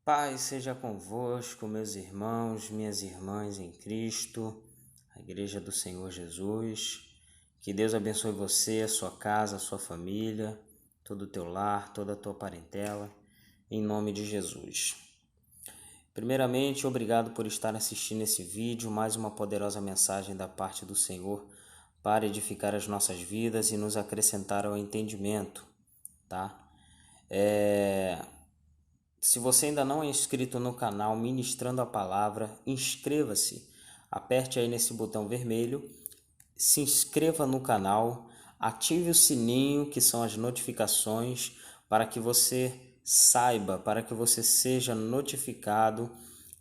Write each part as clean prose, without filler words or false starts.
Paz seja convosco, meus irmãos, minhas irmãs em Cristo, a Igreja do Senhor Jesus. Que Deus abençoe você, a sua casa, a sua família, todo o teu lar, toda a tua parentela, em nome de Jesus. Primeiramente, obrigado por estar assistindo esse vídeo, mais uma poderosa mensagem da parte do Senhor para edificar as nossas vidas e nos acrescentar ao entendimento, tá? Se você ainda não é inscrito no canal Ministrando a Palavra, inscreva-se. Aperte aí nesse botão vermelho, se inscreva no canal, ative o sininho, que são as notificações, para que você saiba, para que você seja notificado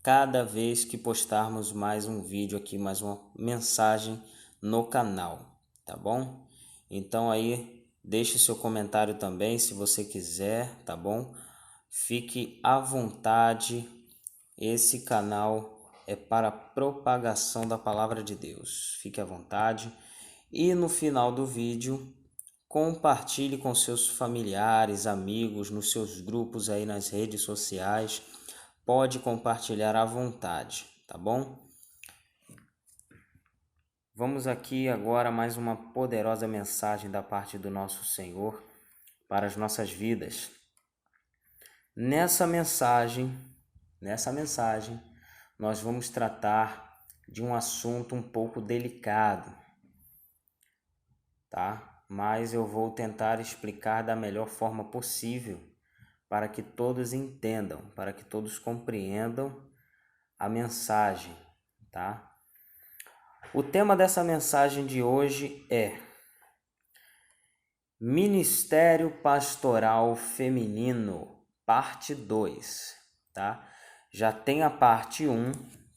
cada vez que postarmos mais um vídeo aqui, mais uma mensagem no canal, tá bom? Então aí, deixe seu comentário também, se você quiser, tá bom? Fique à vontade, esse canal é para a propagação da palavra de Deus. Fique à vontade e no final do vídeo compartilhe com seus familiares, amigos, nos seus grupos aí nas redes sociais. Pode compartilhar à vontade, tá bom? Vamos aqui agora mais uma poderosa mensagem da parte do nosso Senhor para as nossas vidas. Nessa mensagem, nós vamos tratar de um assunto um pouco delicado, tá? Mas eu vou tentar explicar da melhor forma possível para que todos entendam, para que todos compreendam a mensagem, tá? O tema dessa mensagem de hoje é Ministério Pastoral Feminino, parte 2, tá? Já tem a parte 1,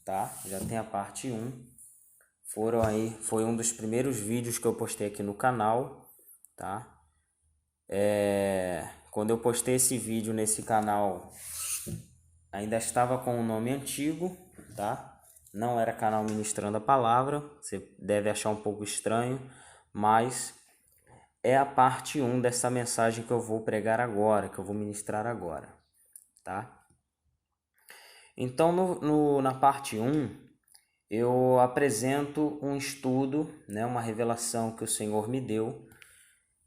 tá? Já tem a parte 1. Foi um dos primeiros vídeos que eu postei aqui no canal, tá? Quando eu postei esse vídeo nesse canal, ainda estava com o nome antigo, tá? Não era canal Ministrando a Palavra, você deve achar um pouco estranho, mas é a parte 1 dessa mensagem que eu vou pregar agora, que eu vou ministrar agora, tá? Então, na parte 1, eu apresento um estudo, né, uma revelação que o Senhor me deu,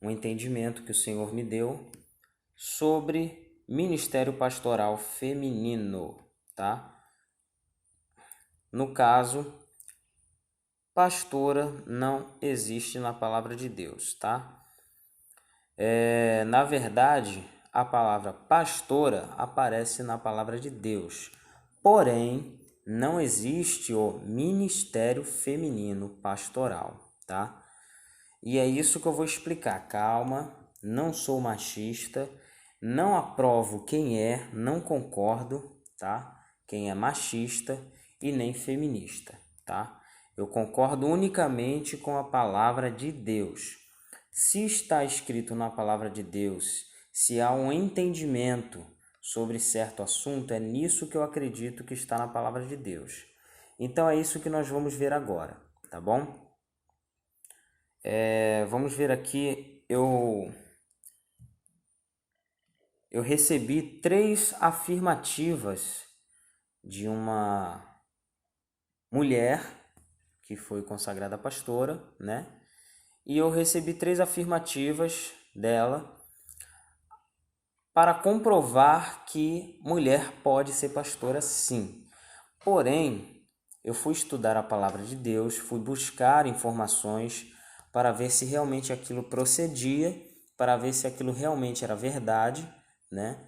um entendimento que o Senhor me deu sobre ministério pastoral feminino, tá? No caso, pastora não existe na palavra de Deus, tá? Na verdade, a palavra pastora aparece na palavra de Deus, porém, não existe o ministério feminino pastoral, tá? E é isso que eu vou explicar. Calma, não sou machista, não aprovo quem é, não concordo, tá? Quem é machista e nem feminista, tá? Eu concordo unicamente com a palavra de Deus. Se está escrito na palavra de Deus, se há um entendimento sobre certo assunto, é nisso que eu acredito que está na palavra de Deus. Então é isso que nós vamos ver agora, tá bom? Vamos ver aqui, eu recebi 3 afirmativas de uma mulher que foi consagrada pastora, né? E eu recebi 3 afirmativas dela para comprovar que mulher pode ser pastora sim. Porém, eu fui estudar a palavra de Deus, fui buscar informações para ver se realmente aquilo procedia, para ver se aquilo realmente era verdade, né?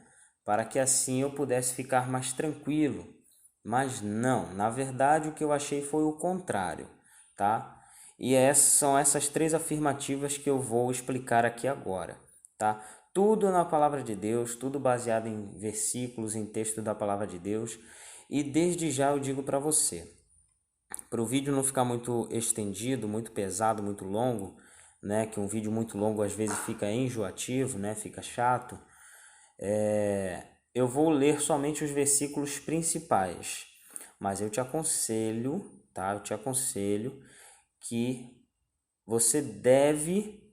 Para que assim eu pudesse ficar mais tranquilo. Mas não, na verdade o que eu achei foi o contrário, tá? E são essas 3 afirmativas que eu vou explicar aqui agora, tá? Tudo na palavra de Deus, tudo baseado em versículos, em texto da palavra de Deus. E desde já eu digo para você, para o vídeo não ficar muito estendido, muito pesado, muito longo, né? Que um vídeo muito longo às vezes fica enjoativo, né? Fica chato. Eu vou ler somente os versículos principais, mas eu te aconselho, tá? Eu te aconselho que você deve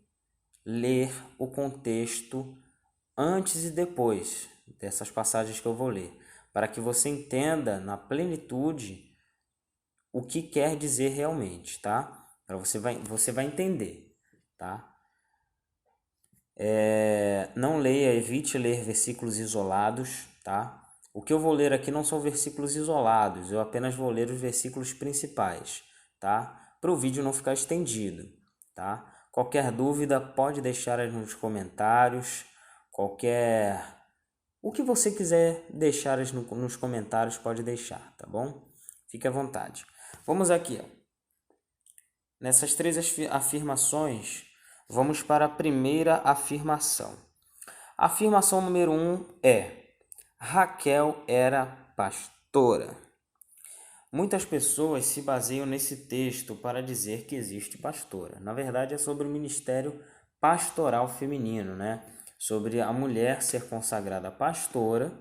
ler o contexto antes e depois dessas passagens que eu vou ler, para que você entenda na plenitude o que quer dizer realmente, tá? Você vai entender, tá? Não leia, evite ler versículos isolados, tá? O que eu vou ler aqui não são versículos isolados, eu apenas vou ler os versículos principais, tá? Para o vídeo não ficar estendido, tá? Qualquer dúvida pode deixar aí nos comentários, o que você quiser deixar nos comentários pode deixar, tá bom? Fique à vontade. Vamos aqui, ó. Nessas três afirmações, vamos para a primeira afirmação. A afirmação número 1 é: Raquel era pastora. Muitas pessoas se baseiam nesse texto para dizer que existe pastora. Na verdade, é sobre o ministério pastoral feminino, né? Sobre a mulher ser consagrada pastora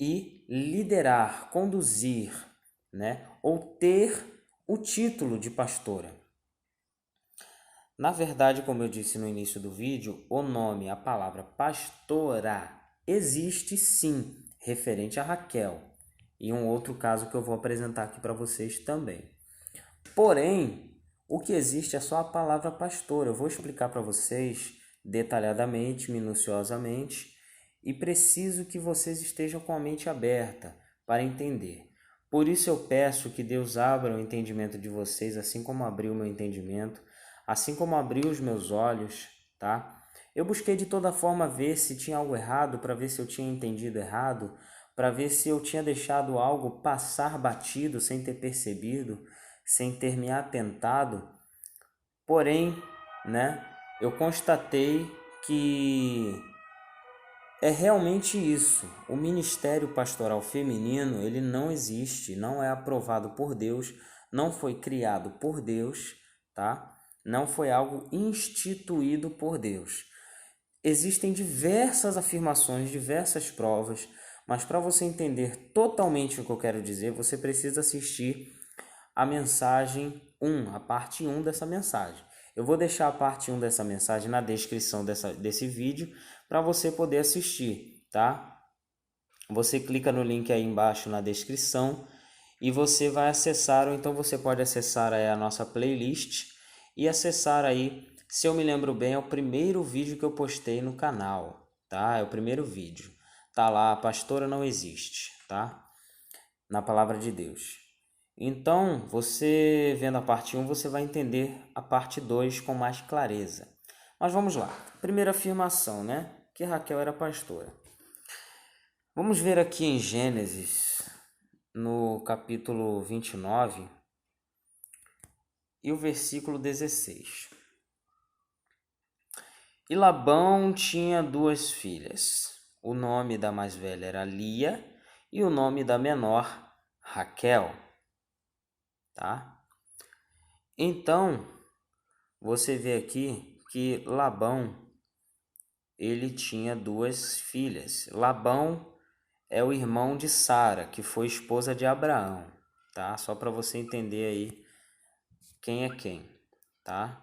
e liderar, conduzir, né? Ou ter o título de pastora. Na verdade, como eu disse no início do vídeo, o nome, a palavra pastora, existe sim, referente a Raquel. E um outro caso que eu vou apresentar aqui para vocês também. Porém, o que existe é só a palavra pastora. Eu vou explicar para vocês detalhadamente, minuciosamente, e preciso que vocês estejam com a mente aberta para entender. Por isso eu peço que Deus abra o entendimento de vocês, assim como abriu o meu entendimento, assim como abriu os meus olhos, tá? Eu busquei de toda forma ver se tinha algo errado, para ver se eu tinha entendido errado, para ver se eu tinha deixado algo passar batido sem ter percebido, sem ter me atentado. Porém, né, eu constatei que é realmente isso. O ministério pastoral feminino, ele não existe, não é aprovado por Deus, não foi criado por Deus, tá? Não foi algo instituído por Deus. Existem diversas afirmações, diversas provas, mas para você entender totalmente o que eu quero dizer, você precisa assistir a mensagem 1, a parte 1 dessa mensagem. Eu vou deixar a parte 1 dessa mensagem na descrição desse vídeo para você poder assistir, tá? Você clica no link aí embaixo na descrição e você vai acessar, ou então você pode acessar aí a nossa playlist e acessar aí, se eu me lembro bem, é o primeiro vídeo que eu postei no canal, tá? É o primeiro vídeo. Tá lá, a pastora não existe, tá? Na palavra de Deus. Então, você vendo a parte 1, você vai entender a parte 2 com mais clareza. Mas vamos lá. Primeira afirmação, né? Que Raquel era pastora. Vamos ver aqui em Gênesis, no capítulo 29 e o versículo 16. E Labão tinha duas filhas. O nome da mais velha era Lia e o nome da menor, Raquel. Tá? Então, você vê aqui que Labão, ele tinha duas filhas. Labão é o irmão de Sara, que foi esposa de Abraão, tá? Só para você entender aí quem é quem, tá?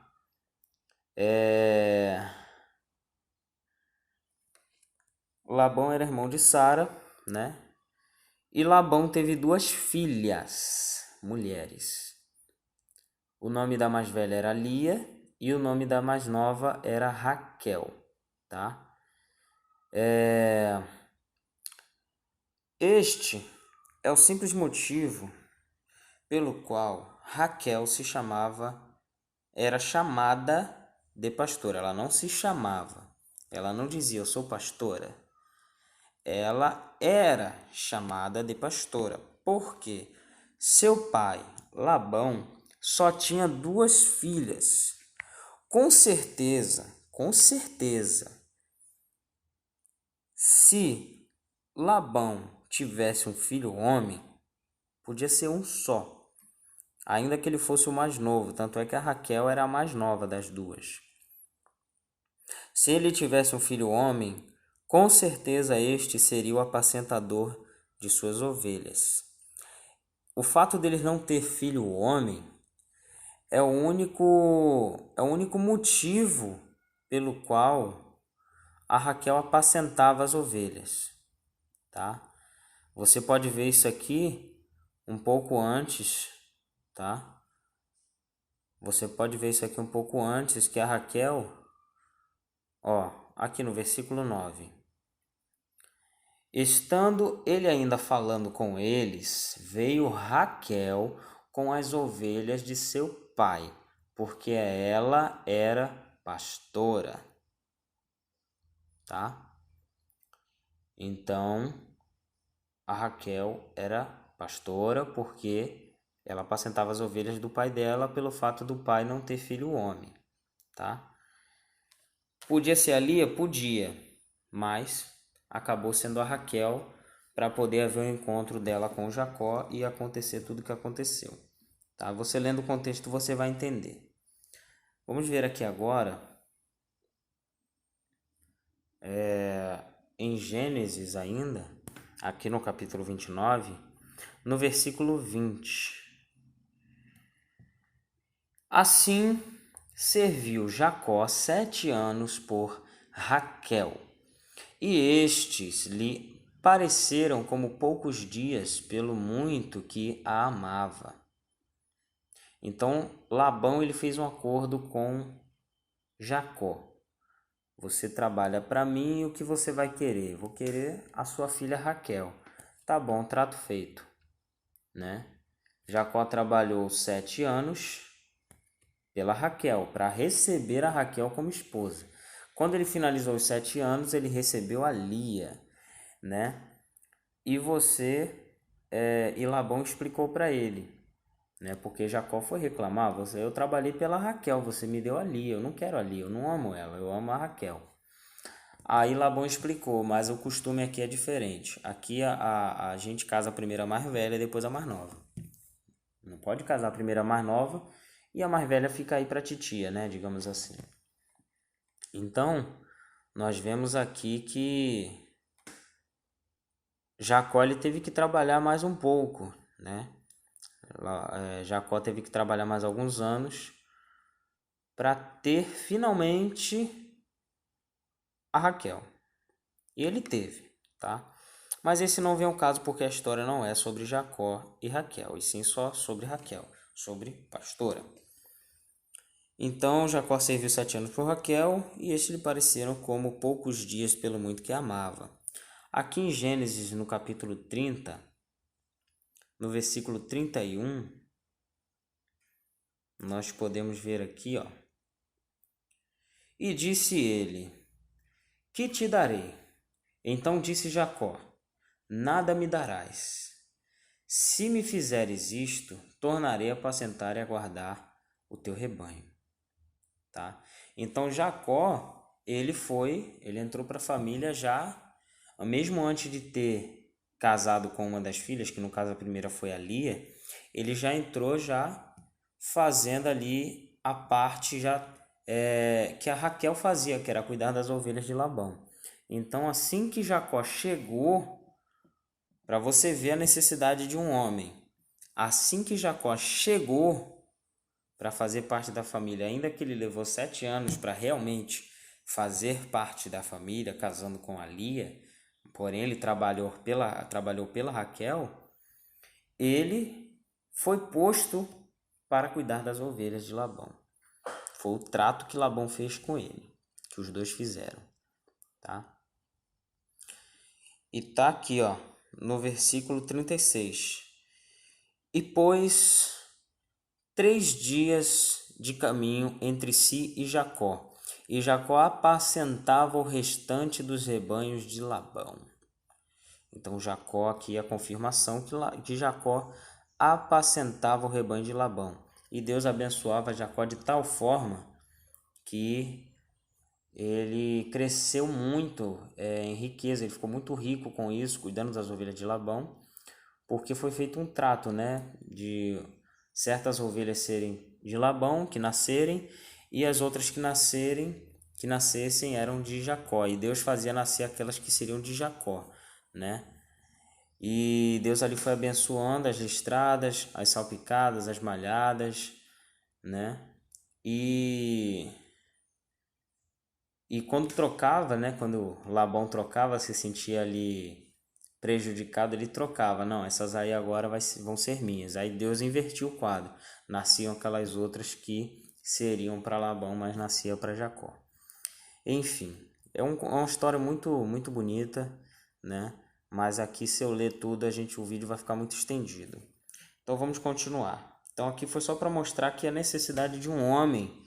Labão era irmão de Sara, né? E Labão teve duas filhas, mulheres. O nome da mais velha era Lia e o nome da mais nova era Raquel, tá? Este é o simples motivo pelo qual Raquel era chamada de pastora. Ela não se chamava, ela não dizia eu sou pastora. Ela era chamada de pastora, porque seu pai, Labão, só tinha duas filhas. Com certeza, se Labão tivesse um filho homem, podia ser um só, ainda que ele fosse o mais novo, tanto é que a Raquel era a mais nova das duas. Se ele tivesse um filho homem, com certeza este seria o apacentador de suas ovelhas. O fato dele não ter filho homem é o único motivo pelo qual a Raquel apacentava as ovelhas, tá? Você pode ver isso aqui um pouco antes, tá? Você pode ver isso aqui um pouco antes, que a Raquel, ó, aqui no versículo 9. Estando ele ainda falando com eles, veio Raquel com as ovelhas de seu pai, porque ela era pastora, tá? Então, a Raquel era pastora porque ela apacentava as ovelhas do pai dela pelo fato do pai não ter filho homem, tá? Podia ser a Lia? Podia, mas acabou sendo a Raquel para poder haver o encontro dela com Jacó e acontecer tudo o que aconteceu, tá? Você lendo o contexto você vai entender. Vamos ver aqui agora, em Gênesis ainda, aqui no capítulo 29, no versículo 20. Assim serviu Jacó 7 anos por Raquel, e estes lhe pareceram como poucos dias pelo muito que a amava. Então Labão ele fez um acordo com Jacó. Você trabalha para mim, o que você vai querer? Vou querer a sua filha Raquel. Tá bom, trato feito, né? Jacó trabalhou 7 anos pela Raquel, para receber a Raquel como esposa. Quando ele finalizou os 7 anos, ele recebeu a Lia, né? E Labão explicou para ele, né? Porque Jacó foi reclamar, eu trabalhei pela Raquel, você me deu a Lia, eu não quero a Lia, eu não amo ela, eu amo a Raquel. Aí Labão explicou, mas o costume aqui é diferente. Aqui a gente casa primeiro a mais velha e depois a mais nova. Não pode casar primeiro a mais nova e a mais velha fica aí para titia, né? Digamos assim. Então, nós vemos aqui que Jacó ele teve que trabalhar mais um pouco, né? Jacó teve que trabalhar mais alguns anos para ter finalmente a Raquel. E ele teve, tá? Mas esse não vem ao caso porque a história não é sobre Jacó e Raquel, e sim só sobre Raquel, sobre pastora. Então Jacó serviu 7 anos por Raquel, e estes lhe pareceram como poucos dias pelo muito que amava. Aqui em Gênesis, no capítulo 30, no versículo 31, nós podemos ver aqui, ó. E disse ele: Que te darei? Então disse Jacó: Nada me darás. Se me fizeres isto, tornarei a apacentar e a guardar o teu rebanho. Tá? Então Jacó, ele entrou para a família já, mesmo antes de ter casado com uma das filhas, que no caso a primeira foi a Lia, ele já entrou já fazendo ali a parte já que a Raquel fazia, que era cuidar das ovelhas de Labão. Então assim que Jacó chegou, para você ver a necessidade de um homem, assim que Jacó chegou para fazer parte da família, ainda que ele levou 7 anos para realmente fazer parte da família, casando com a Lia, porém ele trabalhou pela Raquel, ele foi posto para cuidar das ovelhas de Labão. Foi o trato que Labão fez com ele, que os dois fizeram, tá? E tá aqui, ó, no versículo 36. E pôs 3 dias de caminho entre si e Jacó apacentava o restante dos rebanhos de Labão. Então Jacó, aqui é a confirmação que Jacó apacentava o rebanho de Labão. E Deus abençoava Jacó de tal forma que ele cresceu muito em riqueza, ele ficou muito rico com isso, cuidando das ovelhas de Labão, porque foi feito um trato, né, de certas ovelhas serem de Labão, que nascerem, e as outras que nascessem eram de Jacó, e Deus fazia nascer aquelas que seriam de Jacó, né? E Deus ali foi abençoando as listradas, as salpicadas, as malhadas, né? E quando trocava, né, quando Labão trocava, se sentia ali prejudicado, ele trocava. Não, essas aí agora vão ser minhas. Aí Deus invertiu o quadro. Nasciam aquelas outras que seriam para Labão, mas nascia para Jacó. Enfim, é uma história muito, muito bonita, né? Mas aqui, se eu ler tudo, o vídeo vai ficar muito estendido. Então vamos continuar. Então aqui foi só para mostrar que a necessidade de um homem,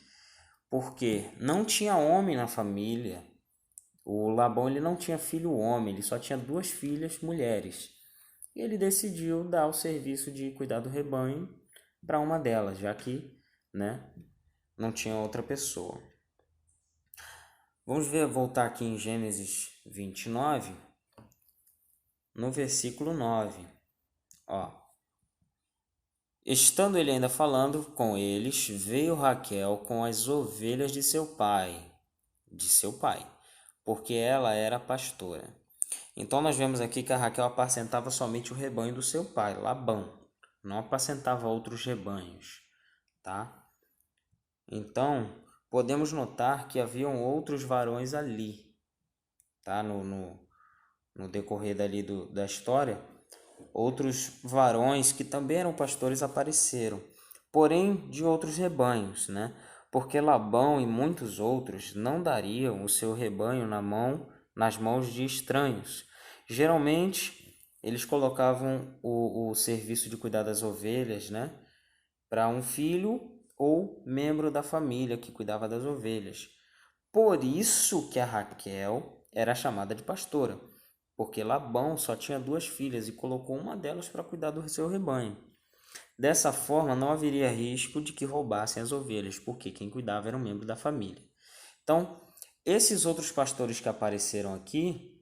porque não tinha homem na família. O Labão, ele não tinha filho homem, ele só tinha 2 filhas mulheres. E ele decidiu dar o serviço de cuidar do rebanho para uma delas, já que, né, não tinha outra pessoa. Vamos voltar aqui em Gênesis 29, no versículo 9. Ó. Estando ele ainda falando com eles, veio Raquel com as ovelhas de seu pai, porque ela era pastora. Então nós vemos aqui que a Raquel apacentava somente o rebanho do seu pai, Labão, não apacentava outros rebanhos, tá? Então, podemos notar que haviam outros varões ali, tá? No decorrer da história, outros varões que também eram pastores apareceram, porém de outros rebanhos, né? Porque Labão e muitos outros não dariam o seu rebanho nas mãos de estranhos. Geralmente, eles colocavam o serviço de cuidar das ovelhas, né, para um filho ou membro da família que cuidava das ovelhas. Por isso que a Raquel era chamada de pastora, porque Labão só tinha 2 filhas e colocou uma delas para cuidar do seu rebanho. Dessa forma, não haveria risco de que roubassem as ovelhas, porque quem cuidava era um membro da família. Então, esses outros pastores que apareceram aqui,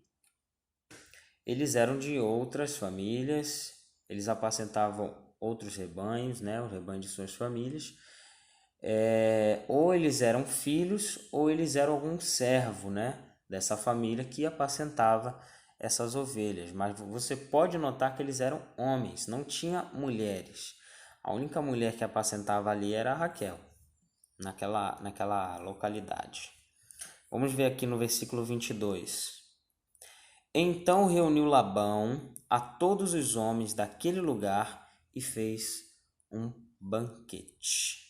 eles eram de outras famílias, eles apacentavam outros rebanhos, né, os rebanhos de suas famílias. Ou eles eram filhos, ou eles eram algum servo, né, dessa família que apacentava essas ovelhas. Mas você pode notar que eles eram homens, não tinha mulheres. A única mulher que apacentava ali era a Raquel, naquela localidade. Vamos ver aqui no versículo 22. Então reuniu Labão a todos os homens daquele lugar e fez um banquete,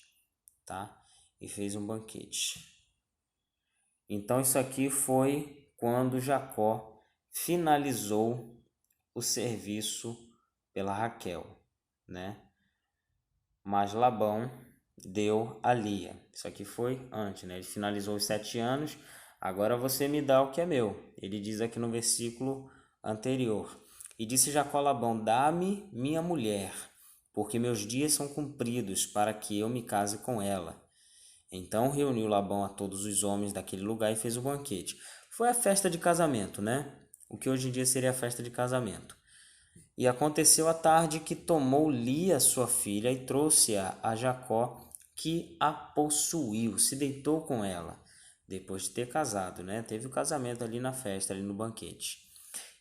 tá? E fez um banquete. Então isso aqui foi quando Jacó finalizou o serviço pela Raquel, né? Mas Labão deu a Lia. Isso aqui foi antes, né? Ele finalizou os 7 anos. Agora você me dá o que é meu. Ele diz aqui no versículo anterior. E disse Jacó a Labão: dá-me minha mulher, porque meus dias são cumpridos para que eu me case com ela. Então reuniu Labão a todos os homens daquele lugar e fez o banquete. Foi a festa de casamento, né? O que hoje em dia seria a festa de casamento. E aconteceu à tarde que tomou Lia, sua filha, e trouxe-a a Jacó, que a possuiu, se deitou com ela, depois de ter casado, né? Teve o casamento ali na festa, ali no banquete.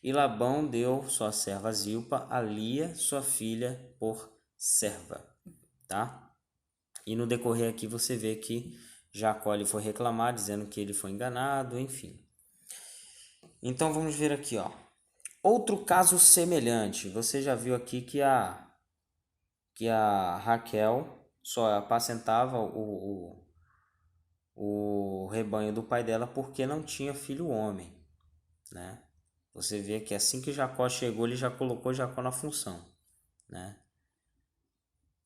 E Labão deu sua serva Zilpa a Lia, sua filha, por serva, tá? E no decorrer aqui você vê que Jacó ele foi reclamar, dizendo que ele foi enganado, enfim. Então vamos ver aqui, ó. Outro caso semelhante, você já viu aqui que a Raquel só apacentava o rebanho do pai dela porque não tinha filho homem, né? Você vê que assim que Jacó chegou, ele já colocou Jacó na função, né?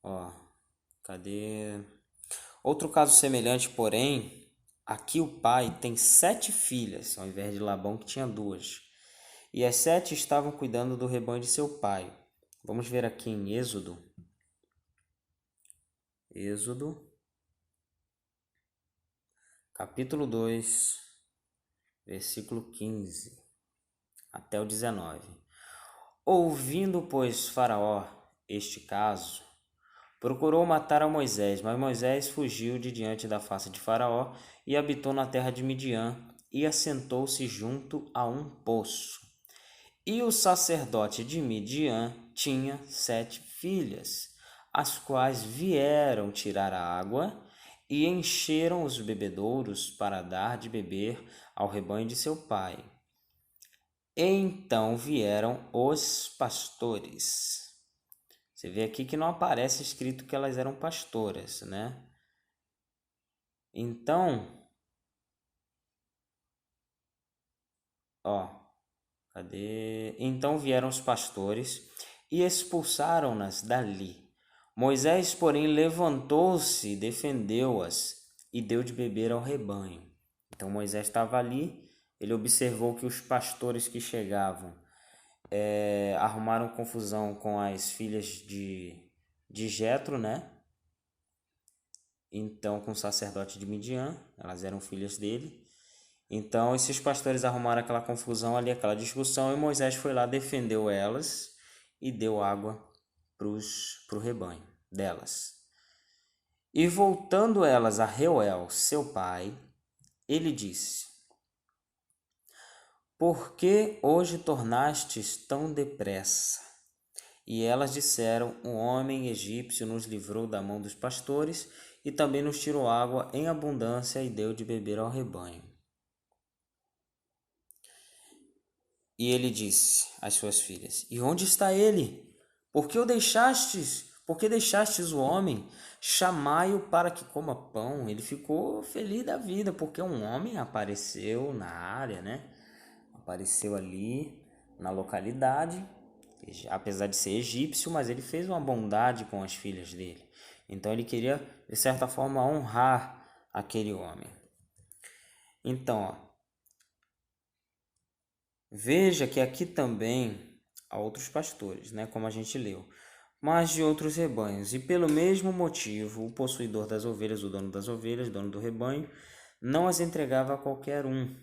Ó, cadê? Outro caso semelhante, porém, aqui o pai tem 7 filhas, ao invés de Labão que tinha 2. E as 7 estavam cuidando do rebanho de seu pai. Vamos ver aqui em Êxodo. Êxodo, capítulo 2, versículo 15 até o 19. Ouvindo, pois, Faraó este caso, procurou matar a Moisés, mas Moisés fugiu de diante da face de Faraó e habitou na terra de Midian e assentou-se junto a um poço. E o sacerdote de Midian tinha 7 filhas, as quais vieram tirar a água e encheram os bebedouros para dar de beber ao rebanho de seu pai. Então vieram os pastores. Você vê aqui que não aparece escrito que elas eram pastoras, né? Então, ó, cadê? Então vieram os pastores e expulsaram-nas dali. Moisés, porém, levantou-se, defendeu-as e deu de beber ao rebanho. Então Moisés estava ali, ele observou que os pastores que chegavam arrumaram confusão com as filhas de Jetro, né? Então, com o sacerdote de Midian, elas eram filhas dele. Então, esses pastores arrumaram aquela confusão ali, aquela discussão, e Moisés foi lá, defendeu elas e deu água pro rebanho delas. E voltando elas a Reuel, seu pai, ele disse: Por que hoje tornastes tão depressa? E elas disseram: Um homem egípcio nos livrou da mão dos pastores e também nos tirou água em abundância e deu de beber ao rebanho. E ele disse às suas filhas: E onde está ele? Por que deixastes o homem? Chamai-o para que coma pão. Ele ficou feliz da vida, porque um homem apareceu na área, né? Apareceu ali na localidade, apesar de ser egípcio, mas ele fez uma bondade com as filhas dele. Então ele queria, de certa forma, honrar aquele homem. Então, ó, veja que aqui também há outros pastores, né, como a gente leu, mas de outros rebanhos. E pelo mesmo motivo, o possuidor das ovelhas, o dono das ovelhas, dono do rebanho, não as entregava a qualquer um.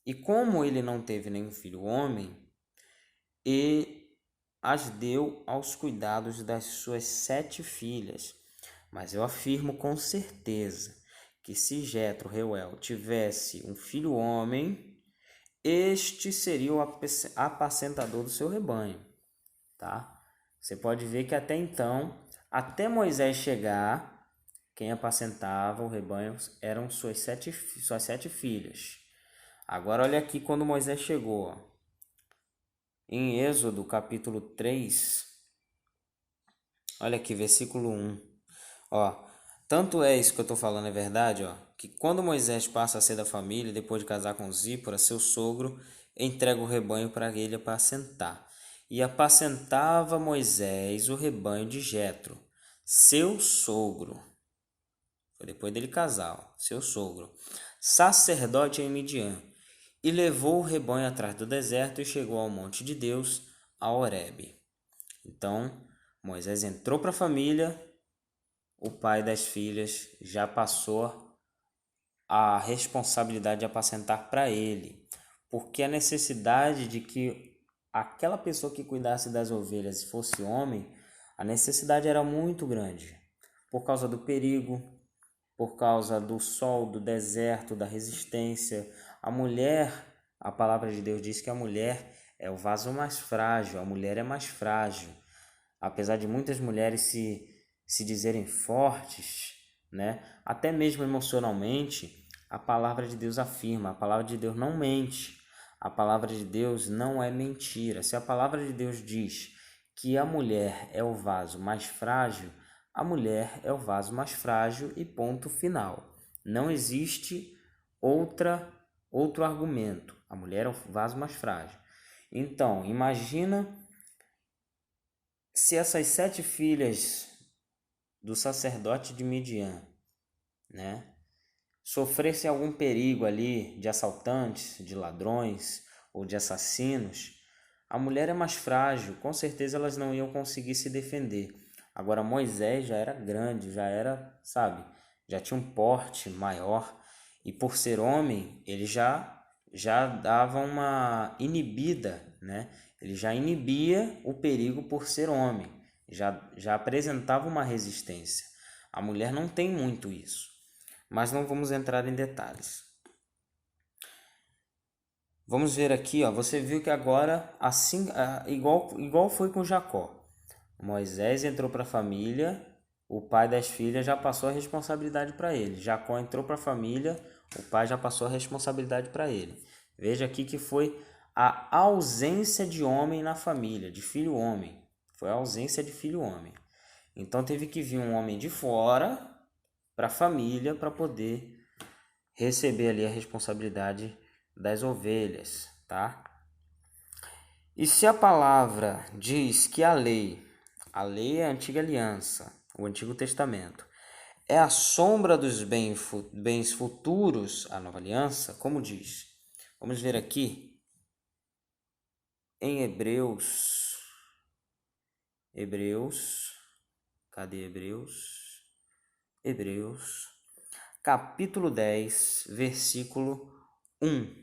E como ele não teve nenhum filho homem, e as deu aos cuidados das suas 7 filhas. Mas eu afirmo com certeza que se Jetro, Reuel, tivesse um filho homem, este seria o apacentador do seu rebanho, tá? Você pode ver que até então, até Moisés chegar, quem apacentava o rebanho eram suas sete filhas. Agora olha aqui quando Moisés chegou, ó. Em Êxodo capítulo 3, olha aqui, versículo 1. Ó, tanto é isso que eu estou falando, é verdade, ó, que quando Moisés passa a ser da família, depois de casar com Zípora, seu sogro, entrega o rebanho para ele apacentar. E apacentava Moisés o rebanho de Jetro, seu sogro. Foi depois dele casar, ó, seu sogro, sacerdote em Midian. E levou o rebanho atrás do deserto e chegou ao monte de Deus, a Horebe. Então, Moisés entrou para a família, o pai das filhas já passou a responsabilidade de apacentar para ele, porque a necessidade de que aquela pessoa que cuidasse das ovelhas fosse homem, a necessidade era muito grande, por causa do perigo, por causa do sol, do deserto, da resistência. A mulher, a palavra de Deus diz que a mulher é o vaso mais frágil, a mulher é mais frágil. Apesar de muitas mulheres se dizerem fortes, né? Até mesmo emocionalmente, a palavra de Deus afirma, a palavra de Deus não mente, a palavra de Deus não é mentira. Se a palavra de Deus diz que a mulher é o vaso mais frágil, a mulher é o vaso mais frágil e ponto final. Não existe outro argumento. A mulher é o vaso mais frágil. Então, imagina se essas 7 filhas do sacerdote de Midian, né, sofressem algum perigo ali de assaltantes, de ladrões ou de assassinos, a mulher é mais frágil, com certeza elas não iam conseguir se defender. Agora Moisés já era grande, já era, sabe, já tinha um porte maior e por ser homem, ele já dava uma inibida, né? Ele já inibia o perigo por ser homem, já apresentava uma resistência. A mulher não tem muito isso, mas não vamos entrar em detalhes. Vamos ver aqui, ó, você viu que agora, assim, igual foi com Jacó. Moisés entrou para a família, o pai das filhas já passou a responsabilidade para ele. Jacó entrou para a família, o pai já passou a responsabilidade para ele. Veja aqui que foi a ausência de homem na família, de filho homem. Foi a ausência de filho homem. Então teve que vir um homem de fora para a família para poder receber ali a responsabilidade das ovelhas, tá? E se a palavra diz que a lei é a antiga aliança, o Antigo Testamento, é a sombra dos bens futuros, a nova aliança, como diz? Vamos ver aqui em cadê Hebreus? Hebreus, capítulo 10, versículo 1.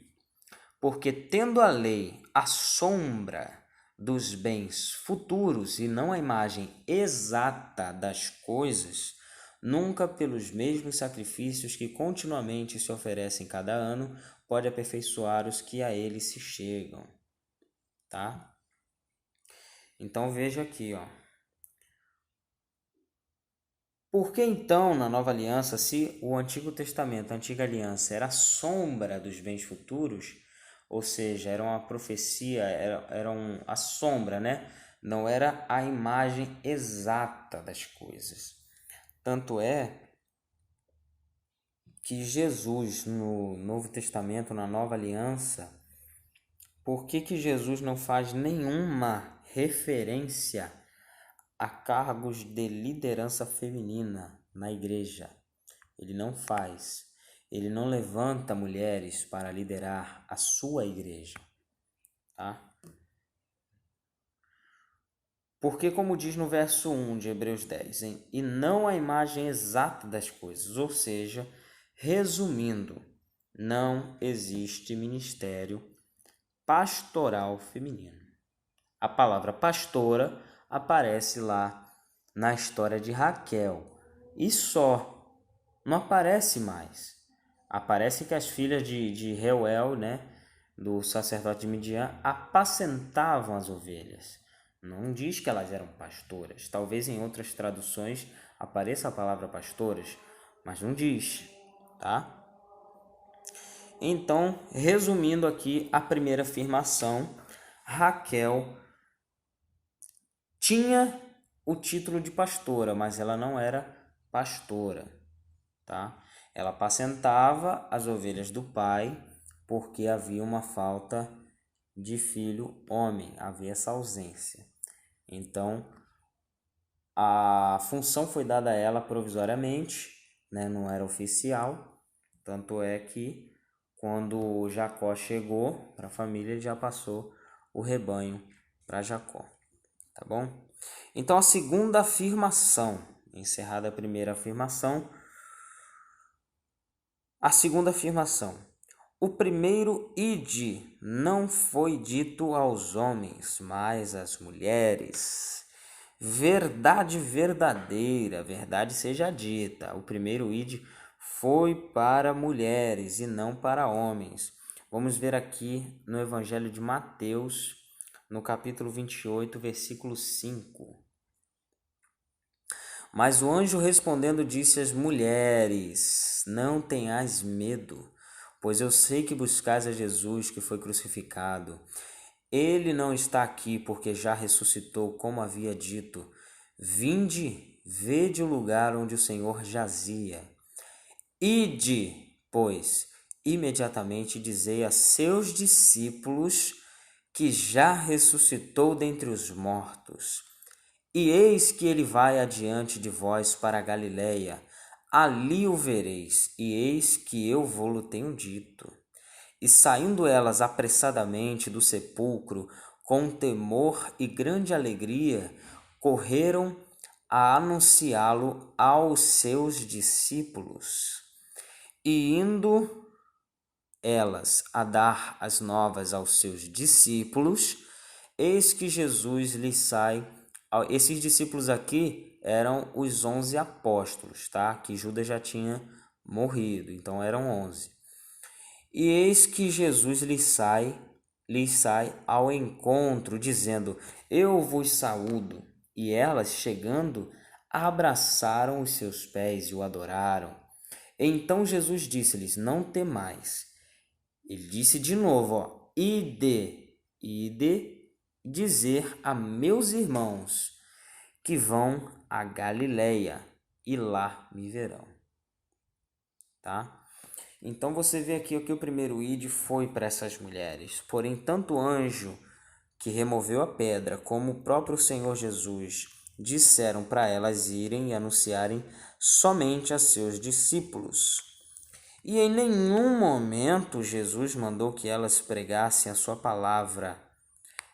Porque tendo a lei a sombra dos bens futuros e não a imagem exata das coisas, nunca pelos mesmos sacrifícios que continuamente se oferecem cada ano, pode aperfeiçoar os que a ele se chegam. Tá? Então veja aqui, ó. Por que então, na Nova Aliança, se o Antigo Testamento, a Antiga Aliança, era a sombra dos bens futuros, ou seja, era uma profecia, a sombra, né? Não era a imagem exata das coisas. Tanto é que Jesus, no Novo Testamento, na Nova Aliança, por que Jesus não faz nenhuma referência a cargos de liderança feminina na igreja? Ele não faz. Ele não levanta mulheres para liderar a sua igreja, tá? Porque, como diz no verso 1 de Hebreus 10, e não a imagem exata das coisas, ou seja, resumindo, não existe ministério pastoral feminino. A palavra pastora aparece lá na história de Raquel e só, não aparece mais. Aparece que as filhas de Reuel, né, do sacerdote de Midian, apacentavam as ovelhas. Não diz que elas eram pastoras. Talvez em outras traduções apareça a palavra pastoras, mas não diz, tá? Então, resumindo aqui a primeira afirmação, Raquel tinha o título de pastora, mas ela não era pastora, tá? Ela apacentava as ovelhas do pai porque havia uma falta de filho homem, havia essa ausência. Então, a função foi dada a ela provisoriamente, né? Não era oficial, tanto é que quando Jacó chegou para a família, ele já passou o rebanho para Jacó, tá bom? Então, a segunda afirmação, encerrada a primeira afirmação, a segunda afirmação: o primeiro ide não foi dito aos homens, mas às mulheres. Verdade verdadeira, verdade seja dita. O primeiro ide foi para mulheres e não para homens. Vamos ver aqui no Evangelho de Mateus, no capítulo 28, versículo 5. Mas o anjo respondendo disse às mulheres: não tenhais medo, pois eu sei que buscais a Jesus que foi crucificado. Ele não está aqui porque já ressuscitou, como havia dito. Vinde, vede o lugar onde o Senhor jazia. Ide, pois, imediatamente dizei a seus discípulos que já ressuscitou dentre os mortos. E eis que ele vai adiante de vós para a Galiléia, ali o vereis, e eis que eu vô-lo tenho dito. E saindo elas apressadamente do sepulcro, com temor e grande alegria, correram a anunciá-lo aos seus discípulos. E indo elas a dar as novas aos seus discípulos, eis que Jesus lhes sai. Esses discípulos aqui eram os 11 apóstolos, tá? Que Judas já tinha morrido, então eram 11. E eis que Jesus lhes sai ao encontro, dizendo: eu vos saúdo. E elas, chegando, abraçaram os seus pés e o adoraram. Então Jesus disse-lhes: não temais. Ele disse de novo: ide dizer a meus irmãos que vão a Galileia e lá me verão. Tá? Então você vê aqui que o primeiro ide foi para essas mulheres. Porém, tanto o anjo que removeu a pedra como o próprio Senhor Jesus disseram para elas irem e anunciarem somente a seus discípulos. E em nenhum momento Jesus mandou que elas pregassem a sua palavra.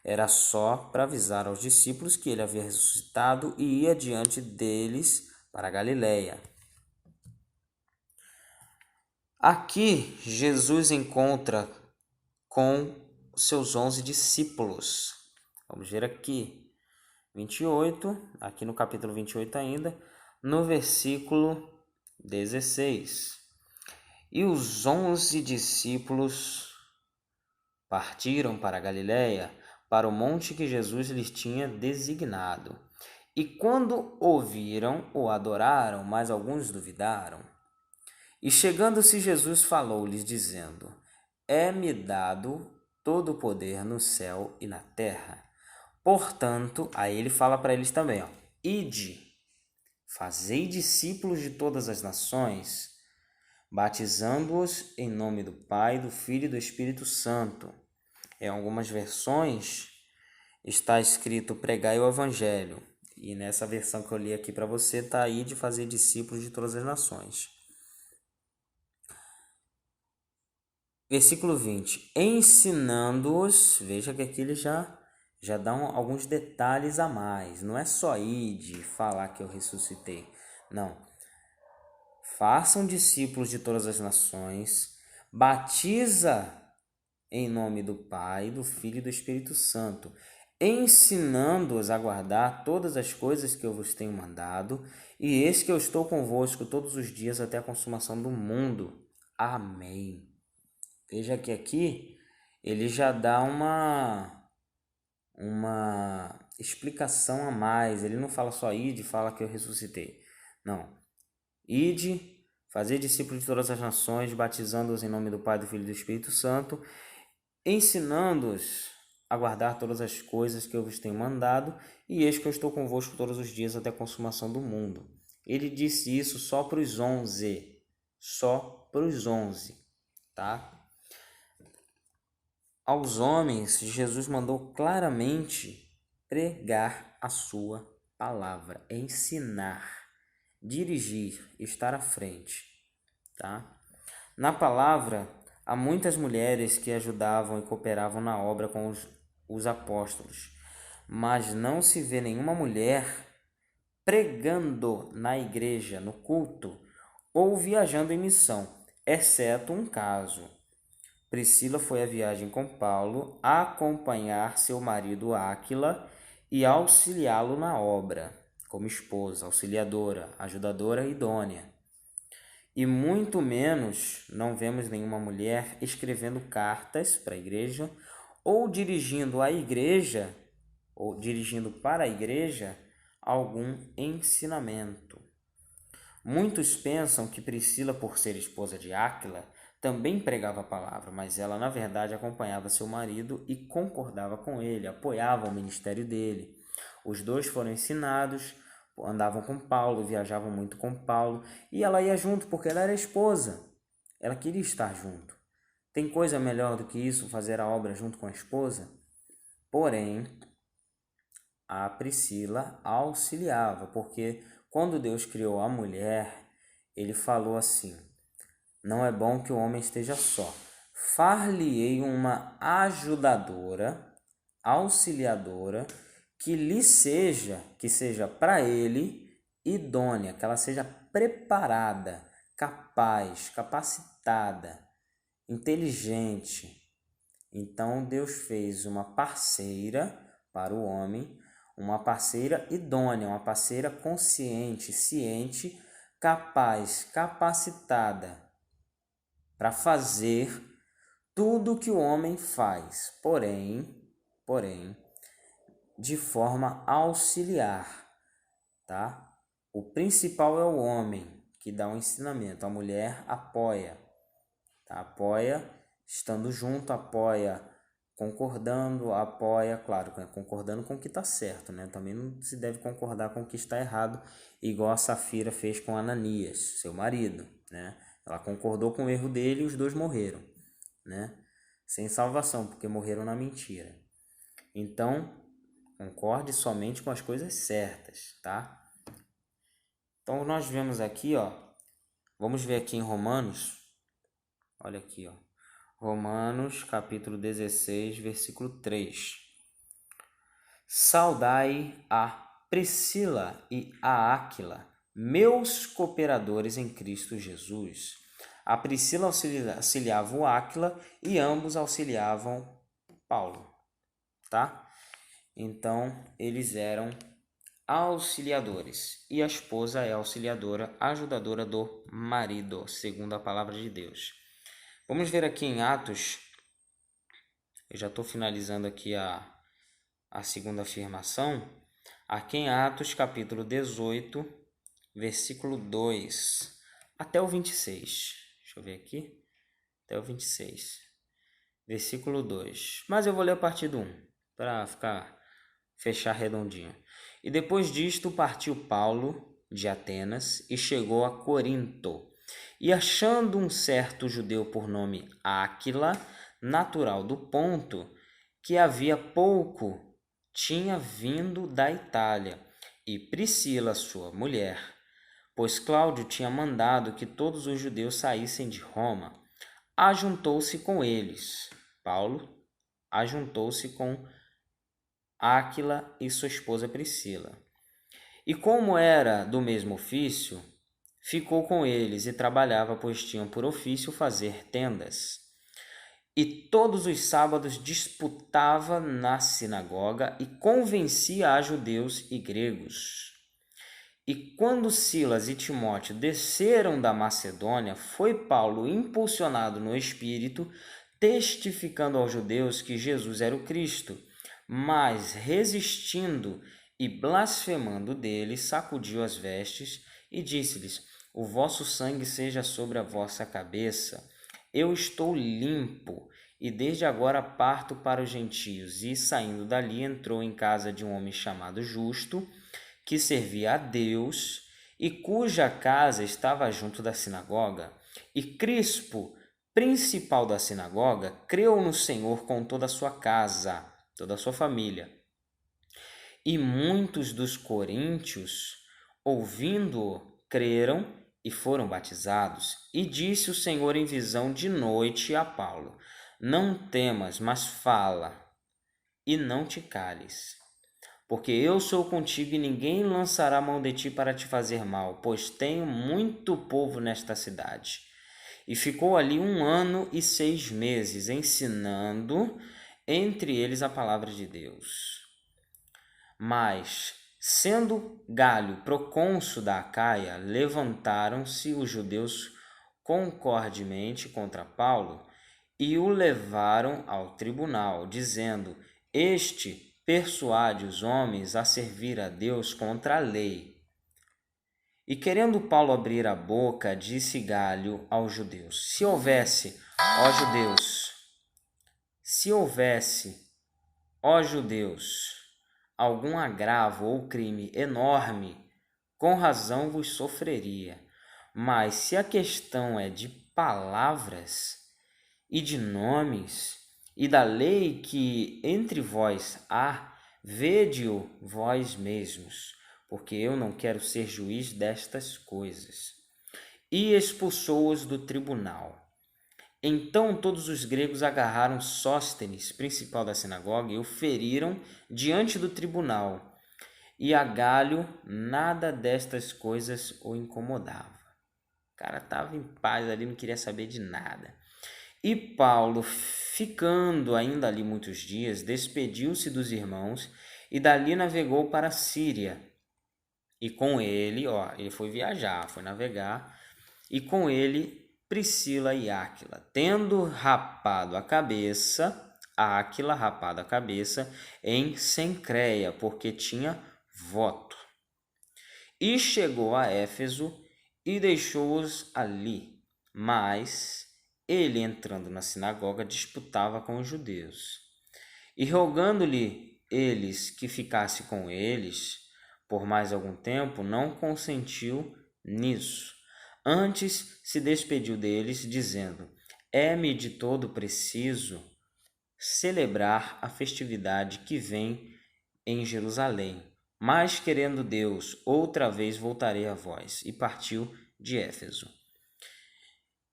Era só para avisar aos discípulos que ele havia ressuscitado e ia diante deles para a Galileia. Aqui Jesus encontra com seus 11 discípulos. Vamos ver aqui, 28, aqui no capítulo 28 ainda, no versículo 16. E os 11 discípulos partiram para a Galileia, para o monte que Jesus lhes tinha designado. E quando ouviram, o adoraram, mas alguns duvidaram. E chegando-se Jesus falou-lhes, dizendo: É-me dado todo o poder no céu e na terra. Portanto, aí ele fala para eles também, ide, fazei discípulos de todas as nações, batizando-os em nome do Pai, do Filho e do Espírito Santo. Em algumas versões está escrito pregai o Evangelho. E nessa versão que eu li aqui para você está aí de fazer discípulos de todas as nações. Versículo 20. Ensinando-os, veja que aqui ele já dá alguns detalhes a mais. Não é só ir de falar que eu ressuscitei. Não. Façam discípulos de todas as nações, batiza em nome do Pai, do Filho e do Espírito Santo, ensinando-os a guardar todas as coisas que eu vos tenho mandado, e eis que eu estou convosco todos os dias até a consumação do mundo. Amém. Veja que aqui ele já dá uma explicação a mais. Ele não fala só ide, fala que eu ressuscitei. Não. Ide, fazer discípulos de todas as nações, batizando-os em nome do Pai, do Filho e do Espírito Santo, ensinando-os a guardar todas as coisas que eu vos tenho mandado, e eis que eu estou convosco todos os dias até a consumação do mundo. Ele disse isso só para os 11. Só para os 11. Tá? Aos homens, Jesus mandou claramente pregar a sua palavra, ensinar, dirigir, estar à frente, tá? Na palavra, há muitas mulheres que ajudavam e cooperavam na obra com os apóstolos, mas não se vê nenhuma mulher pregando na igreja, no culto, ou viajando em missão, exceto um caso. Priscila foi à viagem com Paulo acompanhar seu marido Áquila e auxiliá-lo na obra, como esposa, auxiliadora, ajudadora idônea. E muito menos não vemos nenhuma mulher escrevendo cartas para a igreja ou dirigindo a igreja, ou dirigindo para a igreja algum ensinamento. Muitos pensam que Priscila, por ser esposa de Áquila, também pregava a palavra, mas ela, na verdade, acompanhava seu marido e concordava com ele, apoiava o ministério dele. Os dois foram ensinados, andavam com Paulo, viajavam muito com Paulo, e ela ia junto porque ela era esposa. Ela queria estar junto. Tem coisa melhor do que isso, fazer a obra junto com a esposa? Porém, a Priscila auxiliava, porque quando Deus criou a mulher, ele falou assim: não é bom que o homem esteja só. Far-lhe-ei uma ajudadora, auxiliadora, que seja para ele idônea, que ela seja preparada, capaz, capacitada, inteligente. Então Deus fez uma parceira para o homem, uma parceira idônea, uma parceira consciente, ciente, capaz, capacitada para fazer tudo que o homem faz, porém, de forma auxiliar, tá? O principal é o homem que dá o ensinamento, a mulher apoia, tá? Apoia estando junto, apoia concordando, apoia, claro, concordando com o que está certo, né? Também não se deve concordar com o que está errado, igual a Safira fez com Ananias, seu marido, né? Ela concordou com o erro dele e os dois morreram, né? Sem salvação, porque morreram na mentira. Então, concorde somente com as coisas certas, tá? Então, nós vemos aqui, ó, vamos ver aqui em Romanos, olha aqui, ó, Romanos, capítulo 16, versículo 3. Saudai a Priscila e a Áquila, meus cooperadores em Cristo Jesus. A Priscila auxiliava o Áquila e ambos auxiliavam Paulo, tá? Então, eles eram auxiliadores e a esposa é auxiliadora, ajudadora do marido, segundo a palavra de Deus. Vamos ver aqui em Atos, eu já estou finalizando aqui a segunda afirmação, aqui em Atos capítulo 18, versículo 2 até o 26. Deixa eu ver aqui, até o 26, versículo 2. Mas eu vou ler a partir do 1, para fechar redondinho. E depois disto partiu Paulo de Atenas e chegou a Corinto. E achando um certo judeu por nome Áquila, natural do Ponto, que havia pouco tinha vindo da Itália, e Priscila, sua mulher, pois Cláudio tinha mandado que todos os judeus saíssem de Roma, ajuntou-se com eles. Paulo ajuntou-se com Áquila e sua esposa Priscila. E como era do mesmo ofício, ficou com eles e trabalhava, pois tinham por ofício fazer tendas. E todos os sábados disputava na sinagoga e convencia a judeus e gregos. E quando Silas e Timóteo desceram da Macedônia, foi Paulo impulsionado no Espírito, testificando aos judeus que Jesus era o Cristo, mas resistindo e blasfemando deles, sacudiu as vestes e disse-lhes: o vosso sangue seja sobre a vossa cabeça. Eu estou limpo, e desde agora parto para os gentios. E saindo dali, entrou em casa de um homem chamado Justo, que servia a Deus, e cuja casa estava junto da sinagoga. E Crispo, principal da sinagoga, creu no Senhor com toda a sua casa, toda a sua família. E muitos dos coríntios, ouvindo-o, creram e foram batizados. E disse o Senhor em visão de noite a Paulo: não temas, mas fala, e não te cales. Porque eu sou contigo e ninguém lançará mão de ti para te fazer mal, pois tenho muito povo nesta cidade. E ficou ali 1 ano e 6 meses, ensinando entre eles a palavra de Deus. Mas, sendo Galho procônsul da Acaia, levantaram-se os judeus concordemente contra Paulo e o levaram ao tribunal, dizendo: este persuade os homens a servir a Deus contra a lei. E querendo Paulo abrir a boca, disse Galho aos judeus: se houvesse, ó judeus, algum agravo ou crime enorme, com razão vos sofreria. Mas se a questão é de palavras e de nomes, e da lei que entre vós há, vede-o vós mesmos, porque eu não quero ser juiz destas coisas. E expulsou-os do tribunal. Então todos os gregos agarraram Sóstenes, principal da sinagoga, e o feriram diante do tribunal. E a Galho nada destas coisas o incomodava. O cara estava em paz ali, não queria saber de nada. E Paulo, ficando ainda ali muitos dias, despediu-se dos irmãos e dali navegou para a Síria. E com ele, ele foi viajar, foi navegar, e com ele Priscila e Áquila, tendo rapado a cabeça, Áquila rapado a cabeça em Cencreia, porque tinha voto. E chegou a Éfeso e deixou-os ali, mas ele, entrando na sinagoga, disputava com os judeus. E rogando-lhe eles que ficasse com eles por mais algum tempo, não consentiu nisso. Antes se despediu deles, dizendo: é-me de todo preciso celebrar a festividade que vem em Jerusalém. Mas, querendo Deus, outra vez voltarei a vós. E partiu de Éfeso.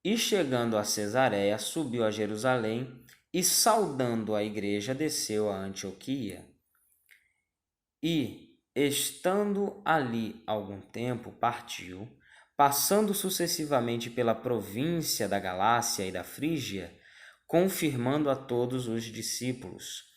E chegando a Cesareia, subiu a Jerusalém e, saudando a igreja, desceu a Antioquia. E, estando ali algum tempo, partiu, passando sucessivamente pela província da Galácia e da Frígia, confirmando a todos os discípulos.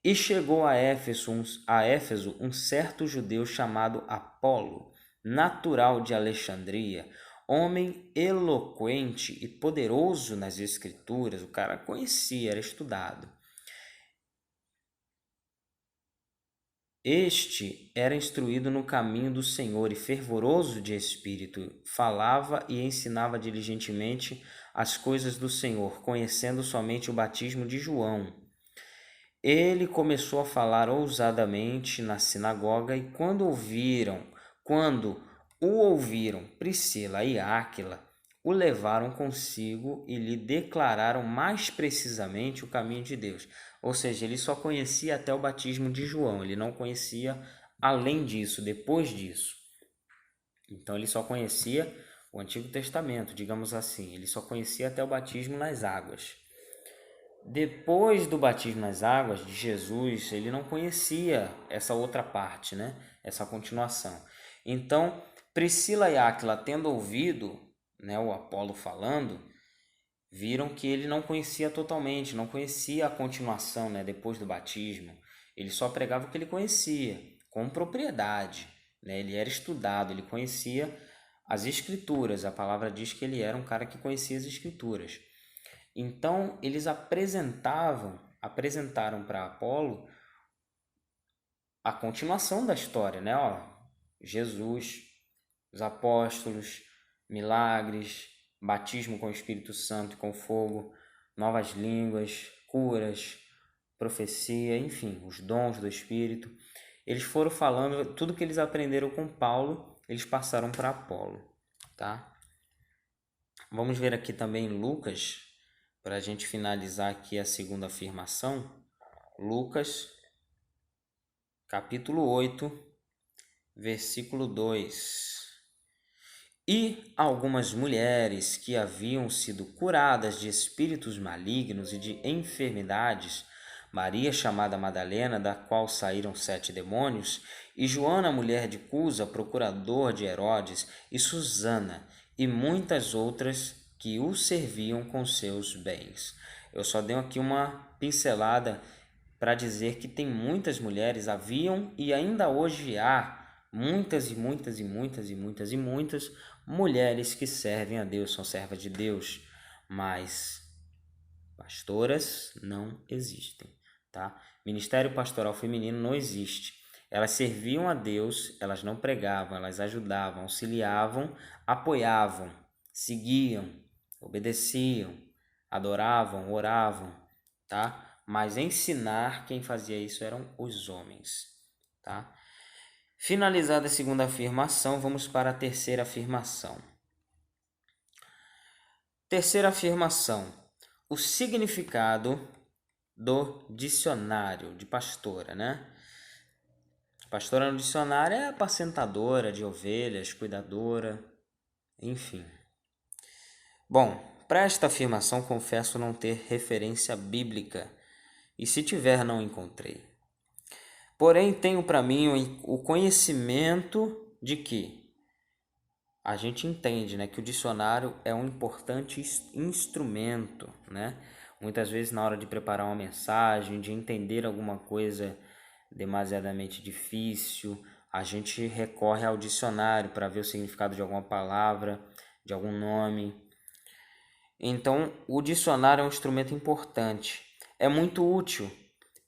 E chegou a Éfeso um certo judeu chamado Apolo, natural de Alexandria, homem eloquente e poderoso nas escrituras. O cara conhecia, era estudado. Este era instruído no caminho do Senhor e fervoroso de espírito, falava e ensinava diligentemente as coisas do Senhor, conhecendo somente o batismo de João. Ele começou a falar ousadamente na sinagoga, e quando o ouviram Priscila e Áquila, o levaram consigo e lhe declararam mais precisamente o caminho de Deus. Ou seja, ele só conhecia até o batismo de João, ele não conhecia além disso, depois disso. Então ele só conhecia o Antigo Testamento, digamos assim, ele só conhecia até o batismo nas águas. Depois do batismo nas águas de Jesus, ele não conhecia essa outra parte, né? Essa continuação. Então, Priscila e Áquila, tendo ouvido, né, o Apolo falando, viram que ele não conhecia totalmente, não conhecia a continuação, né, depois do batismo. Ele só pregava o que ele conhecia, com propriedade, né? Ele era estudado, ele conhecia as escrituras. A palavra diz que ele era um cara que conhecia as escrituras. Então, eles apresentaram para Apolo a continuação da história, né? Jesus, os apóstolos, milagres, batismo com o Espírito Santo e com fogo, novas línguas, curas, profecia, enfim, os dons do Espírito. Eles foram falando, tudo que eles aprenderam com Paulo, eles passaram para Apolo, tá? Vamos ver aqui também Lucas, para a gente finalizar aqui a segunda afirmação. Lucas, capítulo 8, versículo 2. E algumas mulheres que haviam sido curadas de espíritos malignos e de enfermidades, Maria, chamada Madalena, da qual saíram 7 demônios, e Joana, mulher de Cusa, procurador de Herodes, e Susana, e muitas outras que o serviam com seus bens. Eu só dei aqui uma pincelada para dizer que tem muitas mulheres, haviam e ainda hoje há muitas mulheres que servem a Deus, são servas de Deus, mas pastoras não existem, tá? Ministério pastoral feminino não existe. Elas serviam a Deus, elas não pregavam, elas ajudavam, auxiliavam, apoiavam, seguiam, obedeciam, adoravam, oravam, tá? Mas ensinar, quem fazia isso eram os homens, tá? Finalizada a segunda afirmação, vamos para a terceira afirmação. Terceira afirmação: o significado do dicionário de pastora, né? Pastora no dicionário é apacentadora de ovelhas, cuidadora, enfim. Bom, para esta afirmação confesso não ter referência bíblica, e se tiver não encontrei. Porém, tenho para mim o conhecimento de que a gente entende, né, que o dicionário é um importante instrumento, né? Muitas vezes na hora de preparar uma mensagem, de entender alguma coisa demasiadamente difícil, a gente recorre ao dicionário para ver o significado de alguma palavra, de algum nome. Então, o dicionário é um instrumento importante, é muito útil.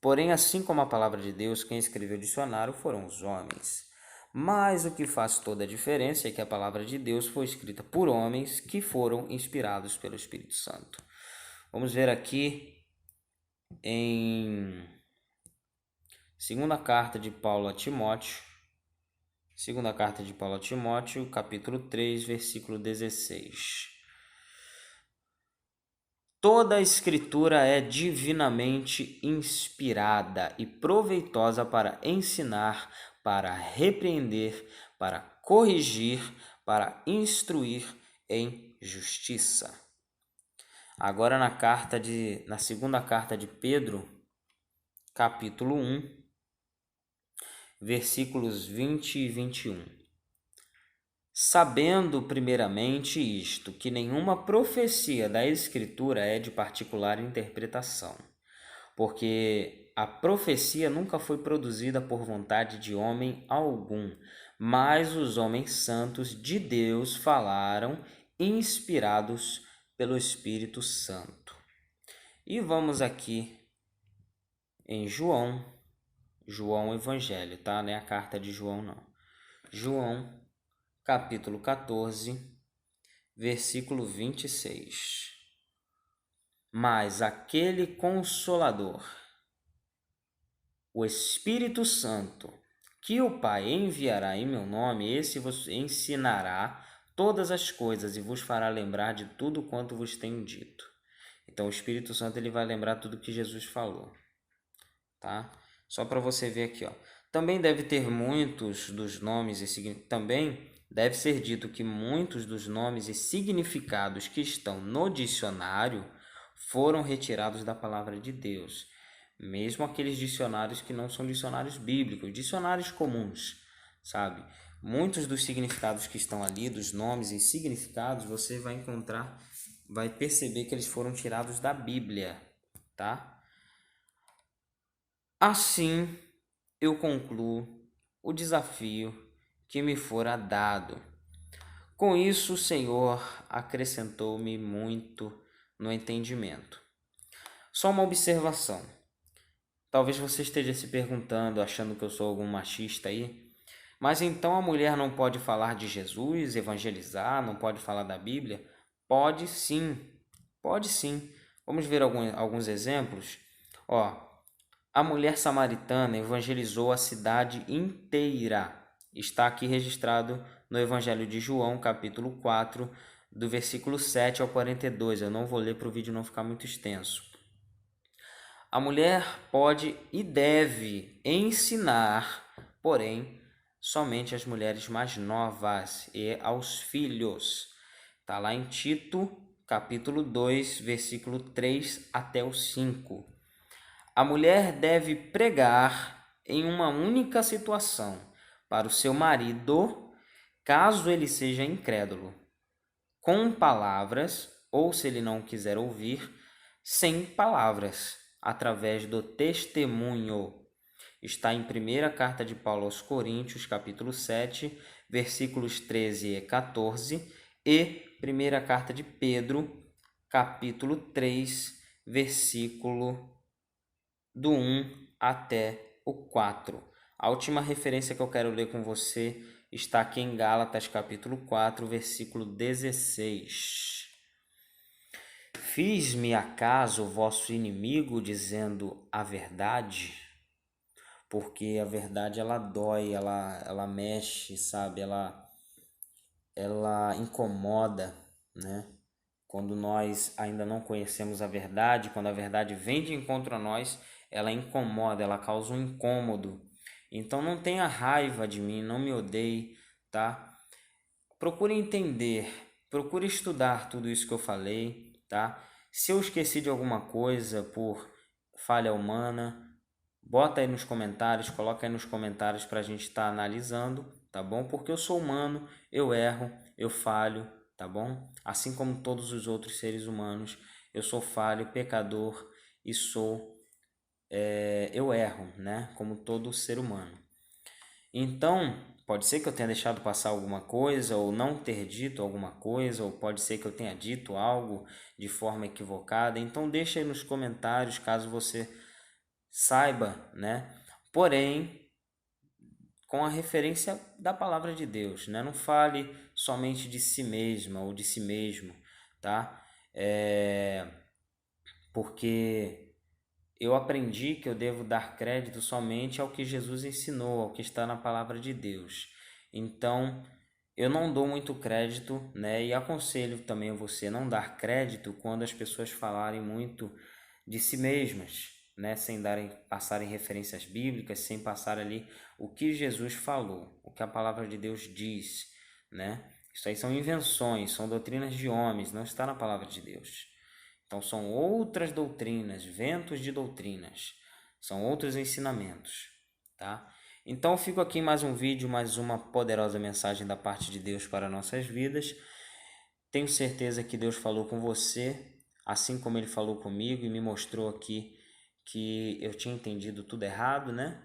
Porém, assim como a palavra de Deus, quem escreveu o dicionário foram os homens. Mas o que faz toda a diferença é que a palavra de Deus foi escrita por homens que foram inspirados pelo Espírito Santo. Vamos ver aqui em Segunda carta de Paulo a Timóteo. Segunda carta de Paulo a Timóteo, capítulo 3, versículo 16. Toda a Escritura é divinamente inspirada e proveitosa para ensinar, para repreender, para corrigir, para instruir em justiça. Agora na segunda carta de Pedro, capítulo 1, versículos 20 e 21. Sabendo primeiramente isto, que nenhuma profecia da Escritura é de particular interpretação, porque a profecia nunca foi produzida por vontade de homem algum, mas os homens santos de Deus falaram, inspirados pelo Espírito Santo. E vamos aqui em João Evangelho, tá? Não é a carta de João, não. João, capítulo 14, versículo 26. Mas aquele Consolador, o Espírito Santo, que o Pai enviará em meu nome, esse vos ensinará todas as coisas e vos fará lembrar de tudo quanto vos tenho dito. Então o Espírito Santo ele vai lembrar tudo que Jesus falou, tá? Só para você ver aqui, ó. Também deve ter muitos dos nomes e também deve ser dito que muitos dos nomes e significados que estão no dicionário foram retirados da palavra de Deus. Mesmo aqueles dicionários que não são dicionários bíblicos, dicionários comuns, sabe? Muitos dos significados que estão ali, dos nomes e significados, você vai encontrar, vai perceber que eles foram tirados da Bíblia, tá? Assim, eu concluo o desafio que me fora dado. Com isso, o Senhor acrescentou-me muito no entendimento. Só uma observação. Talvez você esteja se perguntando, achando que eu sou algum machista aí, mas então a mulher não pode falar de Jesus, evangelizar, não pode falar da Bíblia? Pode sim, pode sim. Vamos ver alguns exemplos? Ó, a mulher samaritana evangelizou a cidade inteira. Está aqui registrado no Evangelho de João, capítulo 4, do versículo 7 ao 42. Eu não vou ler para o vídeo não ficar muito extenso. A mulher pode e deve ensinar, porém, somente às mulheres mais novas e aos filhos. Está lá em Tito, capítulo 2, versículo 3 até o 5. A mulher deve pregar em uma única situação para o seu marido, caso ele seja incrédulo, com palavras, ou se ele não quiser ouvir, sem palavras, através do testemunho. Está em 1ª carta de Paulo aos Coríntios, capítulo 7, versículos 13 e 14, e 1ª carta de Pedro, capítulo 3, versículo do 1 até o 4. A última referência que eu quero ler com você está aqui em Gálatas, capítulo 4, versículo 16. Fiz-me acaso vosso inimigo dizendo a verdade? Porque a verdade ela dói, ela mexe, sabe? Ela incomoda, né? Quando nós ainda não conhecemos a verdade, quando a verdade vem de encontro a nós, ela incomoda, ela causa um incômodo. Então não tenha raiva de mim, não me odeie, tá? Procure entender, procure estudar tudo isso que eu falei, tá? Se eu esqueci de alguma coisa por falha humana, bota aí nos comentários, coloca aí nos comentários para a gente estar analisando, tá bom? Porque eu sou humano, eu erro, eu falho, tá bom? Assim como todos os outros seres humanos, eu sou falho, pecador e eu erro, né? Como todo ser humano. Então, pode ser que eu tenha deixado passar alguma coisa, ou não ter dito alguma coisa, ou pode ser que eu tenha dito algo de forma equivocada. Então, deixa aí nos comentários caso você saiba, né? Porém, com a referência da palavra de Deus, né? Não fale somente de si mesma ou de si mesmo, tá? Porque eu aprendi que eu devo dar crédito somente ao que Jesus ensinou, ao que está na palavra de Deus. Então, eu não dou muito crédito, né? E aconselho também a você não dar crédito quando as pessoas falarem muito de si mesmas, né? Sem passarem referências bíblicas, sem passar ali o que Jesus falou, o que a palavra de Deus diz, né? Isso aí são invenções, são doutrinas de homens, não está na palavra de Deus. Então são outras doutrinas, ventos de doutrinas, são outros ensinamentos, tá? Então eu fico aqui mais um vídeo, mais uma poderosa mensagem da parte de Deus para nossas vidas. Tenho certeza que Deus falou com você, assim como Ele falou comigo e me mostrou aqui que eu tinha entendido tudo errado, né?